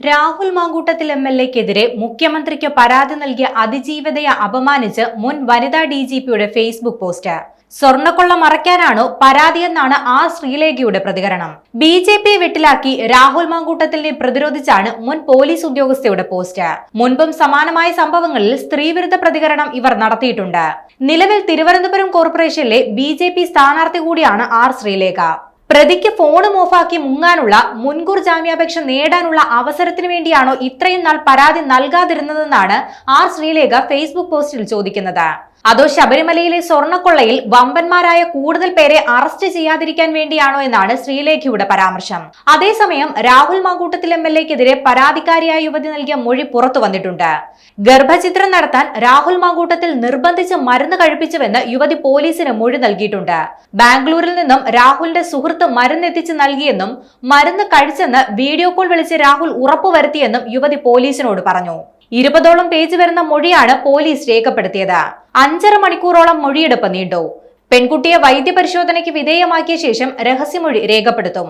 രാഹുൽ മാങ്കൂട്ടത്തിൽ എംഎൽഎക്കെതിരെ മുഖ്യമന്ത്രിക്ക് പരാതി നൽകിയ അതിജീവിതയെ അപമാനിച്ച് മുൻ വനിതാ ഡിജിപിയുടെ ഫേസ്ബുക്ക് പോസ്റ്റ്. സ്വർണ്ണക്കൊള്ള മറയ്ക്കാനാണോ പരാതിയെന്നാണ് ആർ ശ്രീലേഖയുടെ പ്രതികരണം. ബിജെപിയെ വെട്ടിലാക്കി രാഹുൽ മാങ്കൂട്ടത്തിലിനെ പ്രതിരോധിച്ചാണ് മുൻ പോലീസ് ഉദ്യോഗസ്ഥയുടെ പോസ്റ്റ്. മുൻപും സമാനമായ സംഭവങ്ങളിൽ സ്ത്രീവിരുദ്ധ പ്രതികരണം ഇവർ നടത്തിയിട്ടുണ്ട്. നിലവിൽ തിരുവനന്തപുരം കോർപ്പറേഷനിലെ ബിജെപി സ്ഥാനാർത്ഥി കൂടിയാണ് ആർ ശ്രീലേഖ. പ്രതിക്ക് ഫോണും ഓഫാക്കി മുങ്ങാനുള്ള മുൻകൂർ ജാമ്യാപേക്ഷ നേടാനുള്ള അവസരത്തിനു വേണ്ടിയാണോ ഇത്രയും നാൾ പരാതി നൽകാതിരുന്നതെന്നാണ് ആർ ശ്രീലേഖ ഫേസ്ബുക്ക് പോസ്റ്റിൽ ചോദിക്കുന്നത്. അതോ ശബരിമലയിലെ സ്വർണ്ണക്കൊള്ളയിൽ വമ്പന്മാരായ കൂടുതൽ പേരെ അറസ്റ്റ് ചെയ്യാതിരിക്കാൻ വേണ്ടിയാണോ എന്നാണ് ശ്രീലേഖയുടെ പരാമർശം. അതേസമയം രാഹുൽ മാങ്കൂട്ടത്തിൽ എംഎൽഎക്കെതിരെ പരാതിക്കാരിയായ യുവതി നൽകിയ മൊഴി പുറത്തു വന്നിട്ടുണ്ട്. ഗർഭചിത്രം നടത്താൻ രാഹുൽ മാങ്കൂട്ടത്തിൽ നിർബന്ധിച്ച് മരുന്ന് കഴിപ്പിച്ചുവെന്ന് യുവതി പോലീസിന് മൊഴി നൽകിയിട്ടുണ്ട്. ബാംഗ്ലൂരിൽ നിന്നും രാഹുലിന്റെ സുഹൃത്ത് മരുന്നെത്തിച്ച് നൽകിയെന്നും മരുന്ന് കഴിച്ചെന്ന് വീഡിയോ കോൾ വിളിച്ച് രാഹുൽ ഉറപ്പുവരുത്തിയെന്നും യുവതി പോലീസിനോട് പറഞ്ഞു. 20ഓളം പേജ് വരുന്ന മൊഴിയാണ് പോലീസ് രേഖപ്പെടുത്തിയത്. 5.5 മണിക്കൂറോളം മൊഴിയെടുപ്പ് നീണ്ടു. പെൺകുട്ടിയെ വൈദ്യപരിശോധനയ്ക്ക് വിധേയമാക്കിയ ശേഷം രഹസ്യമൊഴി രേഖപ്പെടുത്തും.